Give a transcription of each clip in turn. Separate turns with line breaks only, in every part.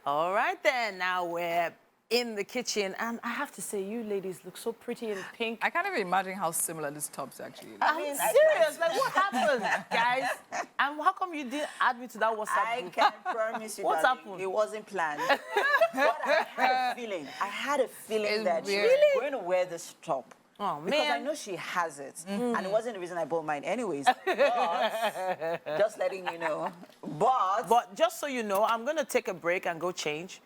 All right then, now we're in the kitchen, and I have to say, you ladies look so pretty in pink.
I can't even imagine how similar this top's actually.
I'm serious. Like, what happened, guys? And how come you didn't add me to that WhatsApp group?
I can promise you
What's
darling,
happened?
it wasn't planned. But I had a feeling. I had a feeling
It's
that
weird.
she was going to wear this top.
Oh, man.
Because I know she has it. And it wasn't the reason I bought mine anyways. But, just letting you know.
But just so you know, I'm going to take a break and go change.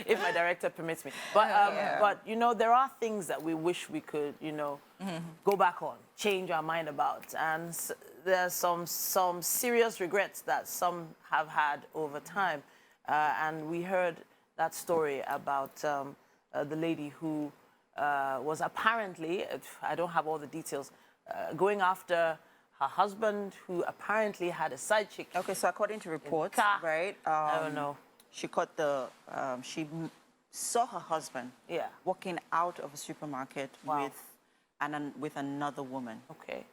If my director permits me. But, you know, there are things that we wish we could, you know, go back on, change our mind about. And there's some serious regrets that some have had over time. And we heard that story about the lady who was apparently, I don't have all the details, going after her husband, who apparently had a side chick.
Okay, so according to reports, right?
I don't know.
She caught she saw her husband walking out of a supermarket with another woman.
Okay.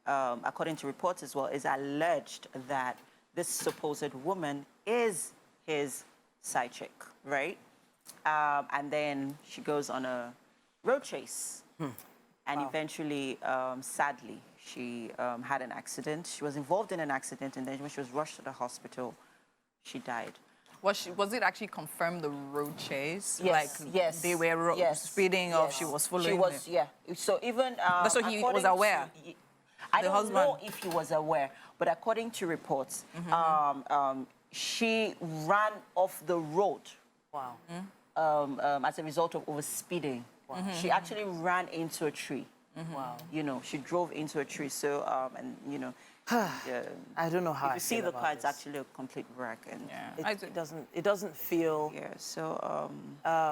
According to reports as well, it's alleged that this supposed woman is his side chick, right? And then she goes on a road chase. And eventually, sadly, she had an accident. She was involved in an accident, and then when she was rushed to the hospital, she died.
Was it actually confirmed the road chase?
Yes,
like
yes.
they were speeding or she was following?
She was, So even
so he was aware.
I don't know if he was aware, but according to reports, she ran off the road.
Wow.
As a result of overspeeding. Wow. She actually ran into a tree.
Wow.
You know, she drove into a tree. So, and you know,
I don't know how
if you see the car, it's actually a complete wreck, and
it doesn't feel.
Yeah. So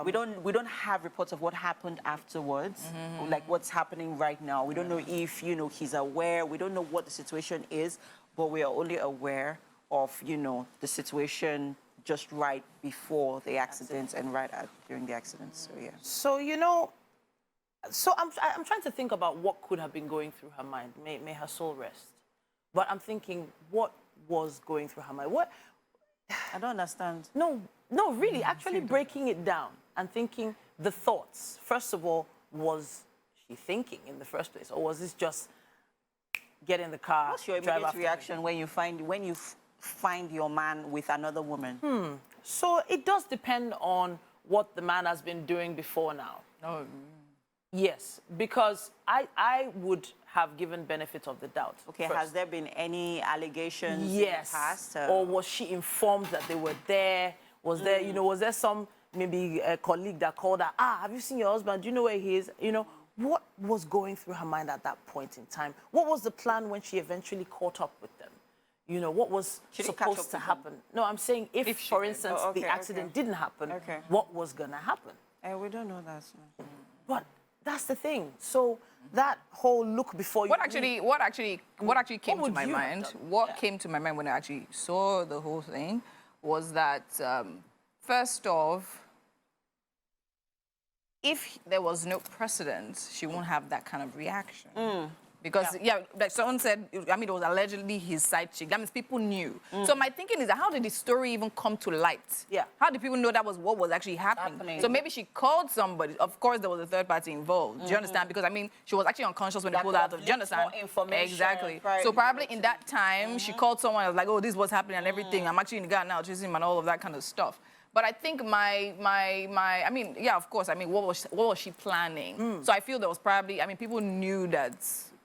we don't have reports of what happened afterwards, like what's happening right now. We don't know if he's aware. We don't know what the situation is, but we are only aware of the situation just right before the accident and during the accident. So yeah.
So I'm trying to think about what could have been going through her mind. May her soul rest. But I'm thinking, what was going through her mind? What?
I don't understand.
No, really. Actually, breaking it down and thinking the thoughts. First of all, was she thinking in the first place, or was this just get in the car?
What's your immediate reaction when you find your man with another woman?
So it does depend on what the man has been doing before now.
Oh.
Yes, because I would have given benefit of the doubt.
Okay,
first.
has there been any allegations in the past?
Or was she informed that they were there? Was there, was there some, maybe a colleague that called her, have you seen your husband? Do you know where he is? What was going through her mind at that point in time? What was the plan when she eventually caught up with them? What was supposed to happen? No, I'm saying if for instance, the accident didn't happen, what was going to happen?
We don't know that.
But that's the thing. So that whole look before you...
What actually came to my mind, came to my mind when I actually saw the whole thing was that, first off, if there was no precedent, she won't have that kind of reaction. Because, like someone said, it was allegedly his side chick. That means people knew. So my thinking is, how did the story even come to light?
Yeah.
How did people know that was what was actually happening? So maybe she called somebody. Of course, there was a third party involved. Do you understand? Because, she was actually unconscious when they pulled out of... Do you understand? Exactly. So probably in that time, she called someone and was like, oh, this is what's happening and everything. I'm actually in the car now chasing him and all of that kind of stuff. But I think of course, what was she planning? So I feel there was probably, people knew that...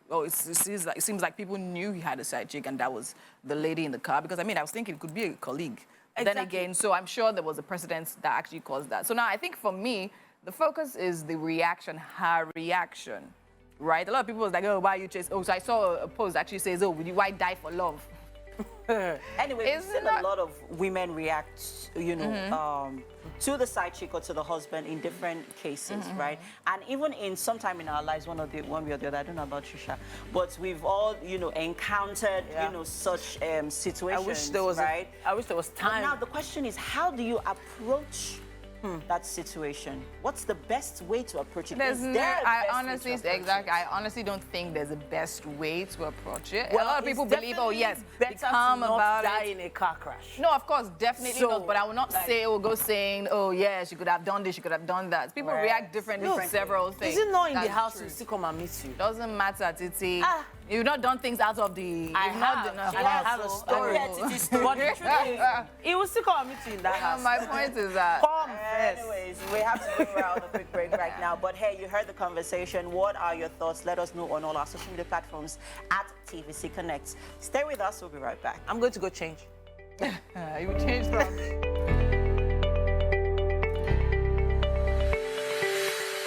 Oh, it seems like people knew he had a side chick and that was the lady in the car. Because, I was thinking it could be a colleague. Exactly. Then again, so I'm sure there was a precedent that actually caused that. So now I think for me, the focus is the reaction, her reaction, right? A lot of people was like, oh, why you chase? Oh, so I saw a post that actually says, oh, why die for love?
Anyway, we've seen a lot of women react, to the side chick or to the husband in different cases, right? And even in sometime in our lives, one way or the other, I don't know about Trisha, but we've all, encountered, such situations,
I wish there was time.
But now the question is, how do you approach that situation? What's the best way to approach it?
There's
Is
no,
there a
I
best way
honestly,
to approach
exactly.
it?
I honestly don't think there's a best way to approach it.
Well,
a lot of people
it's
believe, oh
definitely
yes, be
better
calm
to not
about
die
it.
in a car crash.
No, of course, definitely
So,
not. But I will not
like-
say, or go saying, oh yeah, she could have done this, she could have done that. People
Right.
react differently to several things.
Is it not in the
That's
house
true.
to still come and meet you?
Doesn't matter, Titi.
Ah.
You've not done things out of the.
I
you've not
have.
done.
And I have a
so-
story.
Yeah, Titi story.
But the truth is, he will still come and meet you in that house.
My point is that.
Come first.
Anyways, we have to go around a quick break right now. But hey, you heard the conversation. What are your thoughts? Let us know on all our social media platforms at TVC Connect. Stay with us. We'll be right back.
Uh,
I'm going to go change.
You changed from.